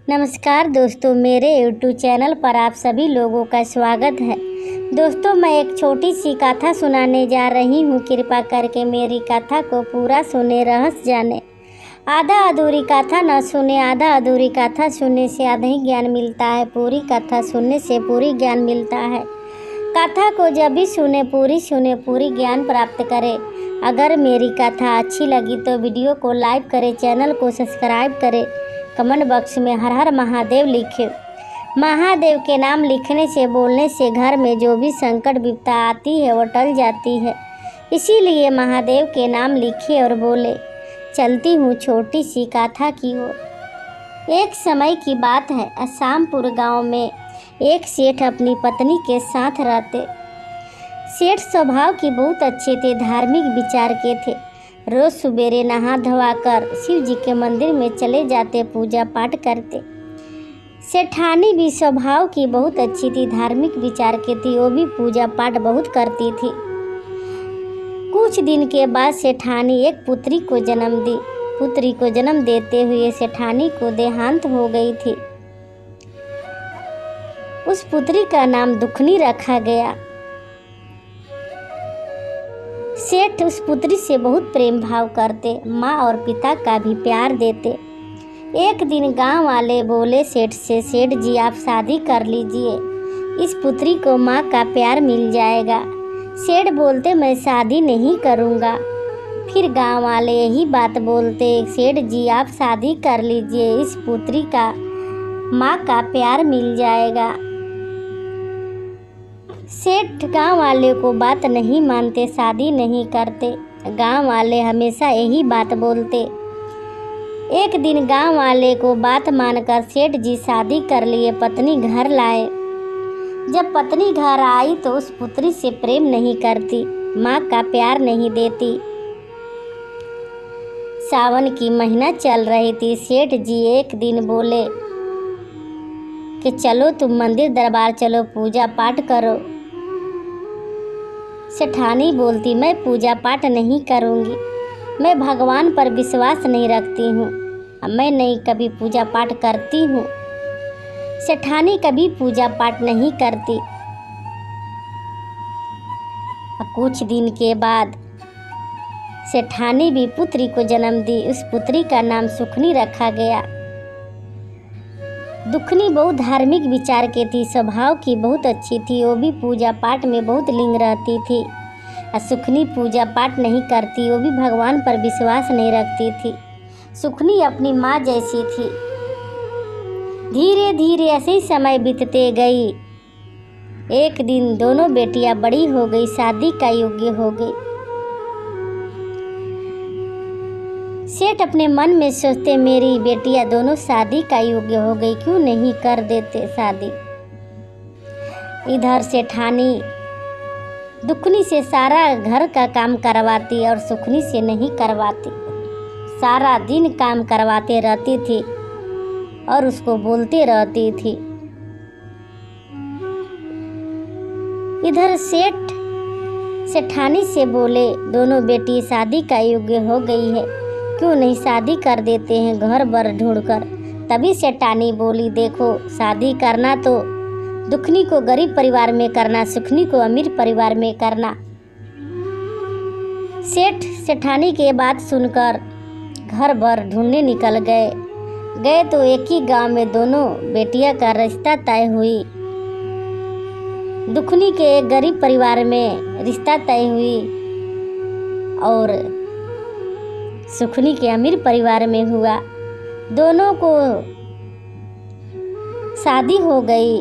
नमस्कार दोस्तों, मेरे YouTube चैनल पर आप सभी लोगों का स्वागत है। दोस्तों, मैं एक छोटी सी कथा सुनाने जा रही हूँ। कृपा करके मेरी कथा को पूरा सुने, रहस्य जाने। आधा अधूरी कथा न सुने। आधा अधूरी कथा सुनने से आधा ही ज्ञान मिलता है, पूरी कथा सुनने से पूरी ज्ञान मिलता है। कथा को जब भी सुने, पूरी ज्ञान प्राप्त करें। अगर मेरी कथा अच्छी लगी तो वीडियो को लाइक करें, चैनल को सब्सक्राइब करें, कमेंट बॉक्स में हर हर महादेव लिखें। महादेव के नाम लिखने से, बोलने से घर में जो भी संकट विपदा आती है वो टल जाती है। इसीलिए महादेव के नाम लिखे और बोले। चलती हूँ छोटी सी कथा की ओर। एक समय की बात है, असामपुर गांव में एक सेठ अपनी पत्नी के साथ रहते। सेठ स्वभाव की बहुत अच्छे थे, धार्मिक विचार के थे। रोज सुबेरे नहा धोवा कर शिव जी के मंदिर में चले जाते, पूजा पाठ करते। सेठानी भी स्वभाव की बहुत अच्छी थी, धार्मिक विचार की थी, वो भी पूजा पाठ बहुत करती थी। कुछ दिन के बाद सेठानी एक पुत्री को जन्म दी। पुत्री को जन्म देते हुए सेठानी को देहांत हो गई थी। उस पुत्री का नाम दुखनी रखा गया। सेठ उस पुत्री से बहुत प्रेम भाव करते, माँ और पिता का भी प्यार देते। एक दिन गांव वाले बोले सेठ से, सेठ जी आप शादी कर लीजिए, इस पुत्री को माँ का प्यार मिल जाएगा। सेठ बोलते मैं शादी नहीं करूँगा। फिर गांव वाले यही बात बोलते, सेठ जी आप शादी कर लीजिए, इस पुत्री का माँ का प्यार मिल जाएगा। सेठ गांव वाले को बात नहीं मानते, शादी नहीं करते। गांव वाले हमेशा यही बात बोलते। एक दिन गांव वाले को बात मानकर सेठ जी शादी कर लिए, पत्नी घर लाए। जब पत्नी घर आई तो उस पुत्री से प्रेम नहीं करती, माँ का प्यार नहीं देती। सावन की महीना चल रही थी। सेठ जी एक दिन बोले कि चलो तुम मंदिर दरबार चलो, पूजा पाठ करो। सेठानी बोलती मैं पूजा पाठ नहीं करूँगी, मैं भगवान पर विश्वास नहीं रखती हूँ, मैं नहीं कभी पूजा पाठ करती हूँ। सेठानी कभी पूजा पाठ नहीं करती। कुछ दिन के बाद सेठानी भी पुत्री को जन्म दी। उस पुत्री का नाम सुखनी रखा गया। दुखनी बहुत धार्मिक विचार की थी, स्वभाव की बहुत अच्छी थी, वो भी पूजा पाठ में बहुत लीन रहती थी। और सुखनी पूजा पाठ नहीं करती, वो भी भगवान पर विश्वास नहीं रखती थी। सुखनी अपनी माँ जैसी थी। धीरे धीरे ऐसे ही समय बीतते गई। एक दिन दोनों बेटियां बड़ी हो गई, शादी का योग्य हो गई। सेठ अपने मन में सोचते मेरी बेटियां दोनों शादी का योग्य हो गई, क्यों नहीं कर देते शादी। इधर सेठानी दुखनी से सारा घर का काम करवाती और सुखनी से नहीं करवाती। सारा दिन काम करवाते रहती थी और उसको बोलते रहती थी। इधर सेठानी से बोले दोनों बेटी शादी का योग्य हो गई है, क्यों नहीं शादी कर देते हैं घर बर ढूंढकर। तभी सेठानी बोली देखो, शादी करना तो दुखनी को गरीब परिवार में करना, सुखनी को अमीर परिवार में करना। सेठानी के बात सुनकर घर भर ढूंढने निकल गए तो एक ही गांव में दोनों बेटियां का रिश्ता तय हुई। दुखनी के एक गरीब परिवार में रिश्ता तय हुई और सुखनी के अमीर परिवार में हुआ। दोनों को शादी हो गई,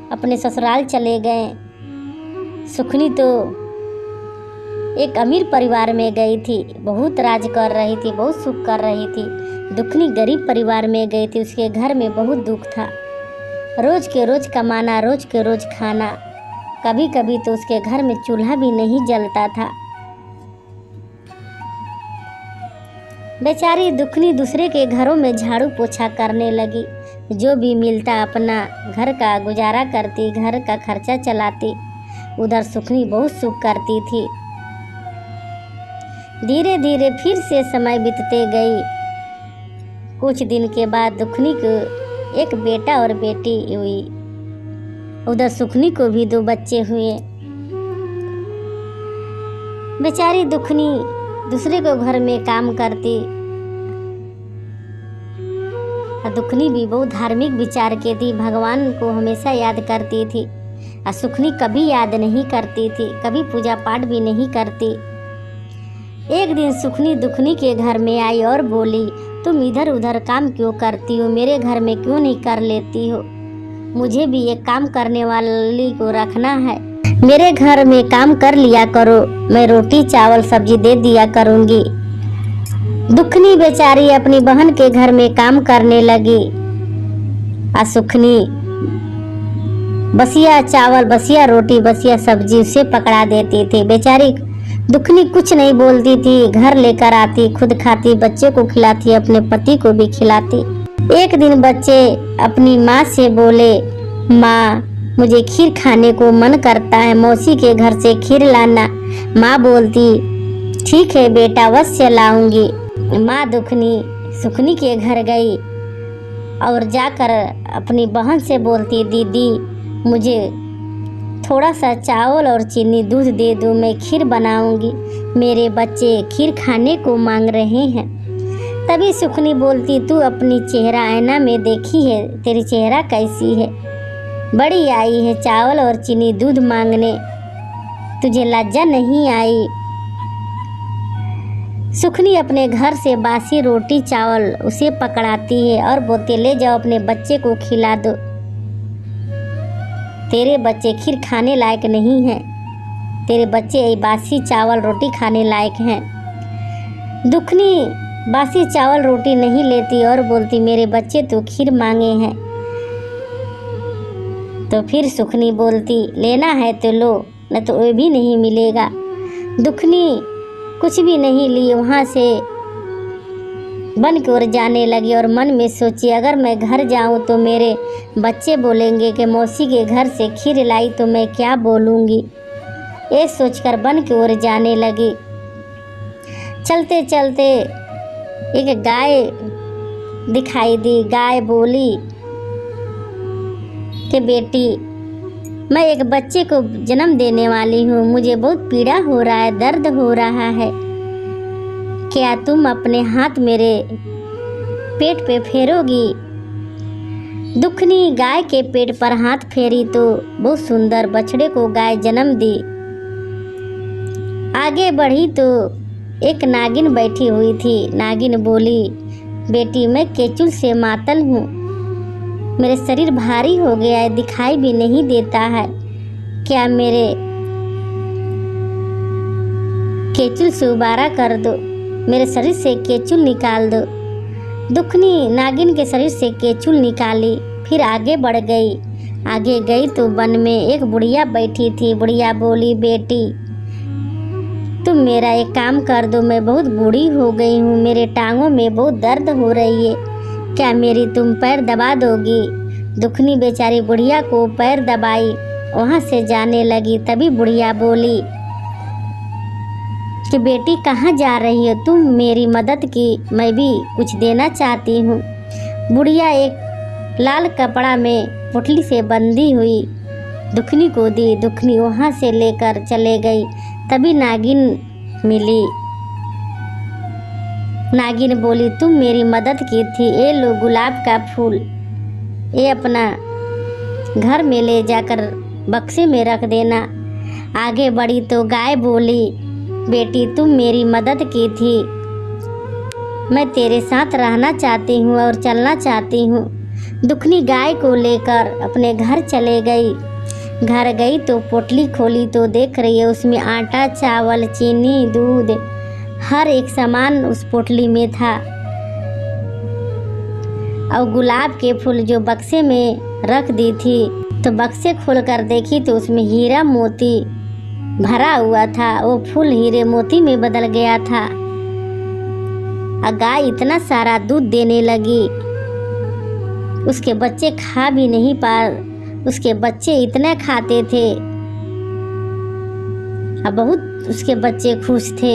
अपने ससुराल चले गए। सुखनी तो एक अमीर परिवार में गई थी, बहुत राज कर रही थी, बहुत सुख कर रही थी। दुखनी गरीब परिवार में गई थी, उसके घर में बहुत दुख था। रोज के रोज कमाना, रोज के रोज खाना, कभी कभी तो उसके घर में चूल्हा भी नहीं जलता था। बेचारी दुखनी दूसरे के घरों में झाड़ू पोछा करने लगी, जो भी मिलता अपना घर का गुजारा करती, घर का खर्चा चलाती। उधर सुखनी बहुत सुख करती थी। धीरे धीरे फिर से समय बीतते गई। कुछ दिन के बाद दुखनी को एक बेटा और बेटी हुई। उधर सुखनी को भी 2 बच्चे हुए। बेचारी दुखनी दूसरे को घर में काम करती। दुखनी भी बहुत धार्मिक विचार की थी, भगवान को हमेशा याद करती थी। और सुखनी कभी याद नहीं करती थी, कभी पूजा पाठ भी नहीं करती। एक दिन सुखनी दुखनी के घर में आई और बोली, तुम इधर उधर काम क्यों करती हो, मेरे घर में क्यों नहीं कर लेती हो? मुझे भी एक काम करने वाली को रखना है, मेरे घर में काम कर लिया करो, मैं रोटी चावल सब्जी दे दिया करूँगी। दुखनी बेचारी अपनी बहन के घर में काम करने लगी। सुखनी बसिया चावल, बसिया रोटी, बसिया सब्जी उसे पकड़ा देती थी। बेचारी दुखनी कुछ नहीं बोलती थी, घर लेकर आती, खुद खाती, बच्चे को खिलाती, अपने पति को भी खिलाती। एक दिन बच्चे अपनी माँ से बोले, माँ मुझे खीर खाने को मन करता है, मौसी के घर से खीर लाना। माँ बोलती, ठीक है बेटा, अवश्य लाऊंगी। माँ दुखनी सुखनी के घर गई और जाकर अपनी बहन से बोलती, दीदी मुझे थोड़ा सा चावल और चीनी दूध दे दो, मैं खीर बनाऊंगी, मेरे बच्चे खीर खाने को मांग रहे हैं। तभी सुखनी बोलती, तू अपनी चेहरा आईना में देखी है, तेरी चेहरा कैसी है, बड़ी आई है चावल और चीनी दूध मांगने, तुझे लज्जा नहीं आई? सुखनी अपने घर से बासी रोटी चावल उसे पकड़ाती है और बोलती, ले जाओ अपने बच्चे को खिला दो, तेरे बच्चे खीर खाने लायक नहीं हैं, तेरे बच्चे बासी चावल रोटी खाने लायक हैं। दुखनी बासी चावल रोटी नहीं लेती और बोलती, मेरे बच्चे तो खीर मांगे हैं। तो फिर सुखनी बोलती, लेना है तो लो, न तो वो भी नहीं मिलेगा। दुखनी कुछ भी नहीं ली, वहाँ से बन की ओर जाने लगी और मन में सोची, अगर मैं घर जाऊँ तो मेरे बच्चे बोलेंगे कि मौसी के घर से खीर लाई, तो मैं क्या बोलूँगी? ये सोचकर बन की ओर जाने लगी। चलते चलते एक गाय दिखाई दी। गाय बोली कि बेटी, मैं एक बच्चे को जन्म देने वाली हूँ, मुझे बहुत पीड़ा हो रहा है, दर्द हो रहा है, क्या तुम अपने हाथ मेरे पेट पे फेरोगी? दुखनी गाय के पेट पर हाथ फेरी तो बहुत सुंदर बछड़े को गाय जन्म दी। आगे बढ़ी तो एक नागिन बैठी हुई थी। नागिन बोली, बेटी मैं केचुल से मातल हूँ, मेरे शरीर भारी हो गया है, दिखाई भी नहीं देता है, क्या मेरे केचुल से उबारा कर दो, मेरे शरीर से केचुल निकाल दो। दुखनी नागिन के शरीर से केचुल निकाली, फिर आगे बढ़ गई। आगे गई तो वन में एक बुढ़िया बैठी थी। बुढ़िया बोली, बेटी तुम मेरा एक काम कर दो, मैं बहुत बूढ़ी हो गई हूँ, मेरे टांगों में बहुत दर्द हो रही है, क्या मेरी तुम पैर दबा दोगी? दुखनी बेचारी बुढ़िया को पैर दबाई, वहाँ से जाने लगी। तभी बुढ़िया बोली कि बेटी कहाँ जा रही हो, तुम मेरी मदद की, मैं भी कुछ देना चाहती हूँ। बुढ़िया एक लाल कपड़ा में पुतली से बंधी हुई दुखनी को दी। दुखनी वहाँ से लेकर चले गई। तभी नागिन मिली। नागिन बोली, तुम मेरी मदद की थी, ये लो गुलाब का फूल, ये अपना घर में ले जाकर बक्से में रख देना। आगे बढ़ी तो गाय बोली, बेटी तुम मेरी मदद की थी, मैं तेरे साथ रहना चाहती हूँ और चलना चाहती हूँ। दुखनी गाय को लेकर अपने घर चले गई। घर गई तो पोटली खोली तो देख रही है उसमें आटा, चावल, चीनी, दूध, हर एक सामान उस पोटली में था। और गुलाब के फूल जो बक्से में रख दी थी, तो बक्से खोलकर देखी तो उसमें हीरा मोती भरा हुआ था। वो फूल हीरे मोती में बदल गया था। और गाय इतना सारा दूध देने लगी, उसके बच्चे खा भी नहीं पा, उसके बच्चे इतने खाते थे और बहुत उसके बच्चे खुश थे।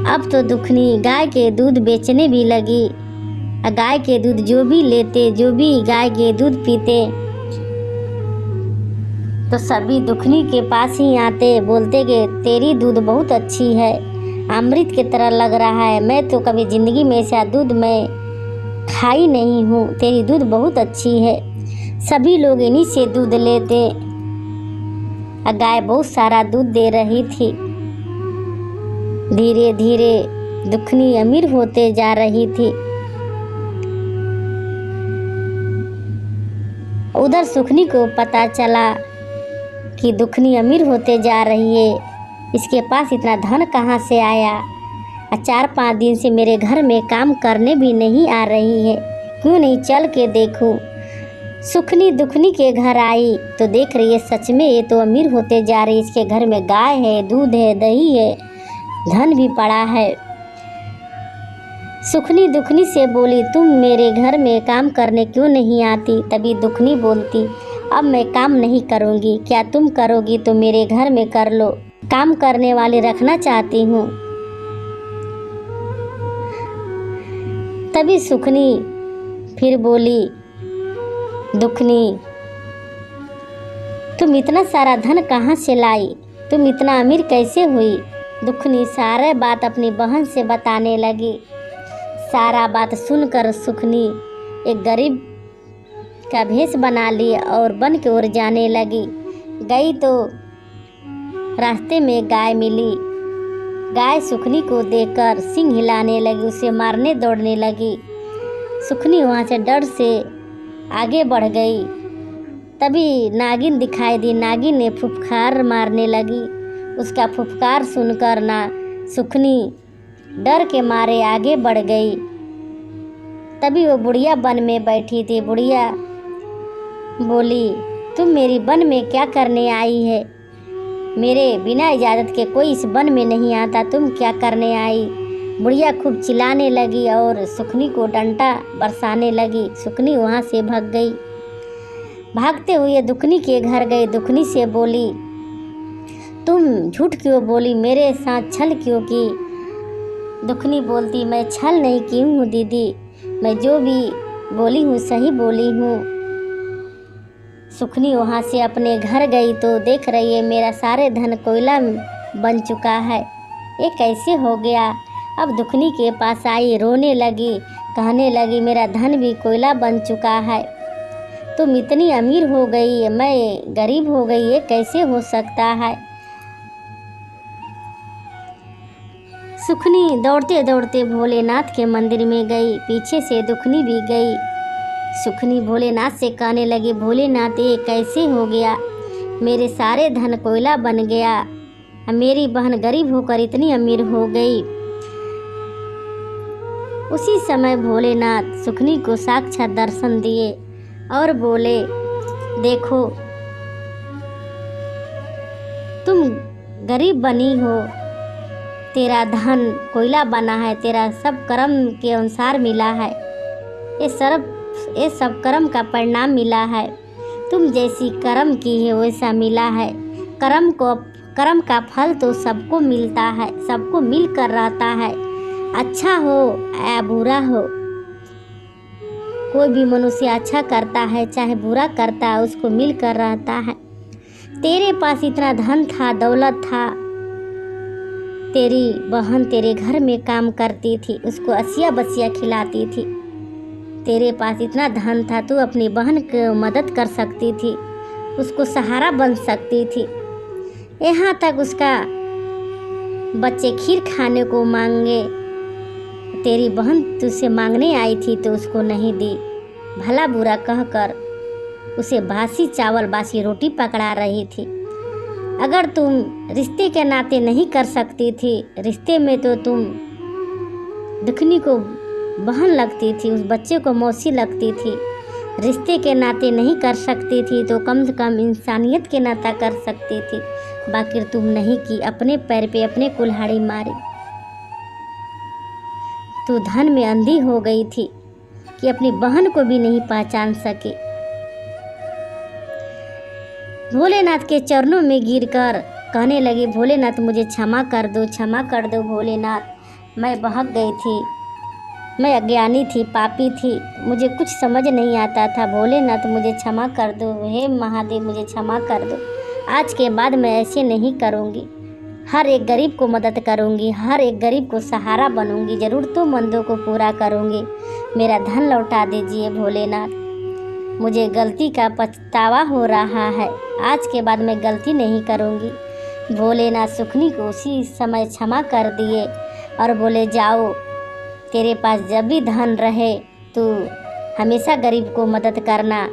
अब तो दुखनी गाय के दूध बेचने भी लगी। गाय के दूध जो भी लेते, जो भी गाय के दूध पीते, तो सभी दुखनी के पास ही आते, बोलते कि तेरी दूध बहुत अच्छी है, अमृत की तरह लग रहा है, मैं तो कभी ज़िंदगी में ऐसा दूध मैं खाई नहीं हूँ, तेरी दूध बहुत अच्छी है। सभी लोग इन्हीं से दूध लेते। गाय बहुत सारा दूध दे रही थी। धीरे धीरे दुखनी अमीर होते जा रही थी। उधर सुखनी को पता चला कि दुखनी अमीर होते जा रही है, इसके पास इतना धन कहाँ से आया। 4-5 दिन से मेरे घर में काम करने भी नहीं आ रही है, क्यों नहीं चल के देखूं। सुखनी दुखनी के घर आई तो देख रही है सच में ये तो अमीर होते जा रही है। इसके घर में गाय है, दूध है, दही है, धन भी पड़ा है। सुखनी दुखनी से बोली, तुम मेरे घर में काम करने क्यों नहीं आती। तभी दुखनी बोलती, अब मैं काम नहीं करूँगी, क्या तुम करोगी तो मेरे घर में कर लो, काम करने वाले रखना चाहती हूँ। तभी सुखनी फिर बोली, दुखनी तुम इतना सारा धन कहाँ से लाई, तुम इतना अमीर कैसे हुई। दुखनी सारे बात अपनी बहन से बताने लगी। सारा बात सुनकर सुखनी एक गरीब का भेष बना ली और वन की ओर जाने लगी। गई तो रास्ते में गाय मिली। गाय सुखनी को देखकर सींग हिलाने लगी, उसे मारने दौड़ने लगी। सुखनी वहाँ से डर से आगे बढ़ गई। तभी नागिन दिखाई दी। नागिन ने फुफकार मारने लगी। उसका फुफकार सुनकर ना सुखनी डर के मारे आगे बढ़ गई। तभी वो बुढ़िया वन में बैठी थी। बुढ़िया बोली, तुम मेरी वन में क्या करने आई है, मेरे बिना इजाज़त के कोई इस वन में नहीं आता, तुम क्या करने आई। बुढ़िया खूब चिल्लाने लगी और सुखनी को डंडा बरसाने लगी। सुखनी वहाँ से भाग गई। भागते हुए दुखनी के घर गई। दुखनी से बोली, तुम झूठ क्यों बोली, मेरे साथ छल क्यों की। दुखनी बोलती, मैं छल नहीं की हूँ दीदी, मैं जो भी बोली हूँ सही बोली हूँ। सुखनी वहाँ से अपने घर गई तो देख रही है मेरा सारे धन कोयला बन चुका है, ये कैसे हो गया। अब दुखनी के पास आई, रोने लगी, कहने लगी मेरा धन भी कोयला बन चुका है, तुम इतनी अमीर हो गई, मैं गरीब हो गई, ये कैसे हो सकता है। सुखनी दौड़ते दौड़ते भोलेनाथ के मंदिर में गई। पीछे से दुखनी भी गई। सुखनी भोलेनाथ से कहने लगी, भोलेनाथ ये कैसे हो गया, मेरे सारे धन कोयला बन गया, मेरी बहन गरीब होकर इतनी अमीर हो गई। उसी समय भोलेनाथ सुखनी को साक्षात दर्शन दिए और बोले, देखो तुम गरीब बनी हो, तेरा धन कोयला बना है, तेरा सब कर्म के अनुसार मिला है, ये सब कर्म का परिणाम मिला है, तुम जैसी कर्म की है वैसा मिला है। कर्म का फल तो सबको मिलता है, सबको मिलकर रहता है, अच्छा हो या बुरा हो। कोई भी मनुष्य अच्छा करता है चाहे बुरा करता है, उसको मिलकर रहता है। तेरे पास इतना धन था, दौलत था, तेरी बहन तेरे घर में काम करती थी, उसको असिया बसिया खिलाती थी। तेरे पास इतना धन था, तू अपनी बहन को मदद कर सकती थी, उसको सहारा बन सकती थी। यहाँ तक उसका बच्चे खीर खाने को मांगे, तेरी बहन तुझसे मांगने आई थी तो उसको नहीं दी, भला बुरा कहकर उसे बासी चावल बासी रोटी पकड़ा रही थी। अगर तुम रिश्ते के नाते नहीं कर सकती थी, रिश्ते में तो तुम दुखनी को बहन लगती थी, उस बच्चे को मौसी लगती थी, रिश्ते के नाते नहीं कर सकती थी तो कम से कम इंसानियत के नाता कर सकती थी, बाकी तुम नहीं की, अपने पैर पे अपने कुल्हाड़ी मारी। तो धन में अंधी हो गई थी कि अपनी बहन को भी नहीं पहचान सकी। भोलेनाथ के चरणों में गिरकर कहने लगी, भोलेनाथ मुझे क्षमा कर दो, क्षमा कर दो भोलेनाथ, मैं बहक गई थी। मैं अज्ञानी थी, पापी थी, मुझे कुछ समझ नहीं आता था। भोलेनाथ मुझे क्षमा कर दो, हे महादेव मुझे क्षमा कर दो। आज के बाद मैं ऐसे नहीं करूँगी। हर एक गरीब को मदद करूँगी, हर एक गरीब को सहारा बनूँगी, ज़रूरतमंदों को पूरा करूँगी। मेरा धन लौटा दीजिए भोलेनाथ। मुझे गलती का पछतावा हो रहा है। आज के बाद मैं गलती नहीं करूँगी। भोलेनाथ सुखनी को उसी समय क्षमा कर दिए और बोले, जाओ, तेरे पास जब भी धन रहे तू हमेशा गरीब को मदद करना,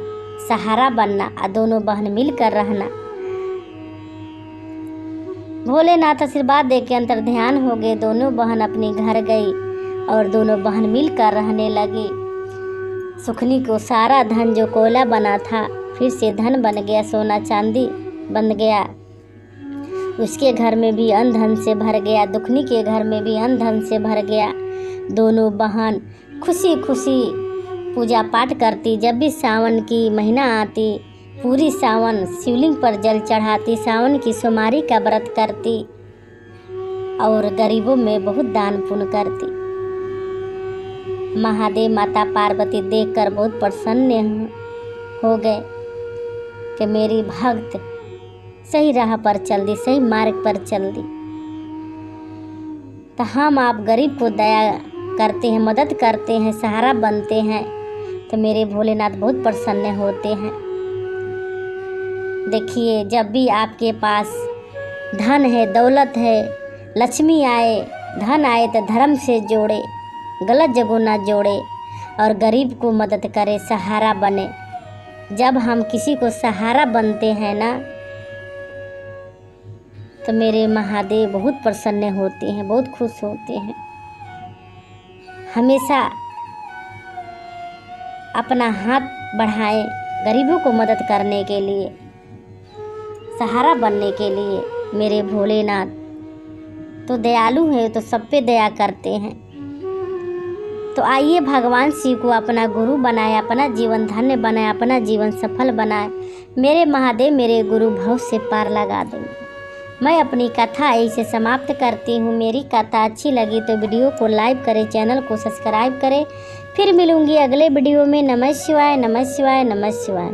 सहारा बनना और दोनों बहन मिलकर रहना। भोलेनाथ आशीर्वाद दे के अंतर ध्यान हो गए। दोनों बहन अपने घर गई और दोनों बहन मिलकर रहने लगी। सुखनी को सारा धन जो कोयला बना था फिर से धन बन गया, सोना चांदी बन गया। उसके घर में भी अन्न धन से भर गया, दुखनी के घर में भी अन्न धन से भर गया। दोनों बहन खुशी खुशी पूजा पाठ करती। जब भी सावन की महीना आती, पूरी सावन शिवलिंग पर जल चढ़ाती, सावन की सोमवारी का व्रत करती और गरीबों में बहुत दान पुण्य करती। महादेव माता पार्वती देखकर बहुत प्रसन्न हो गए कि मेरी भक्त सही राह पर चल दी, सही मार्ग पर चल दी। तो हम आप गरीब को दया करते हैं, मदद करते हैं, सहारा बनते हैं तो मेरे भोलेनाथ बहुत प्रसन्न होते हैं। देखिए, जब भी आपके पास धन है, दौलत है, लक्ष्मी आए, धन आए तो धर्म से जोड़े, गलत जगह ना जोड़े और गरीब को मदद करे, सहारा बने। जब हम किसी को सहारा बनते हैं ना तो मेरे महादेव बहुत प्रसन्न होते हैं, बहुत खुश होते हैं। हमेशा अपना हाथ बढ़ाएं गरीबों को मदद करने के लिए, सहारा बनने के लिए। मेरे भोलेनाथ तो दयालु है, तो सब पे दया करते हैं। तो आइए भगवान शिव को अपना गुरु बनाए, अपना जीवन धन्य बनाए, अपना जीवन सफल बनाए। मेरे महादेव मेरे गुरु भव से पार लगा देंगे। मैं अपनी कथा ऐसे समाप्त करती हूँ। मेरी कथा अच्छी लगी तो वीडियो को लाइक करें, चैनल को सब्सक्राइब करें। फिर मिलूँगी अगले वीडियो में। नमः शिवाय, नमः शिवाय, नमः शिवाय।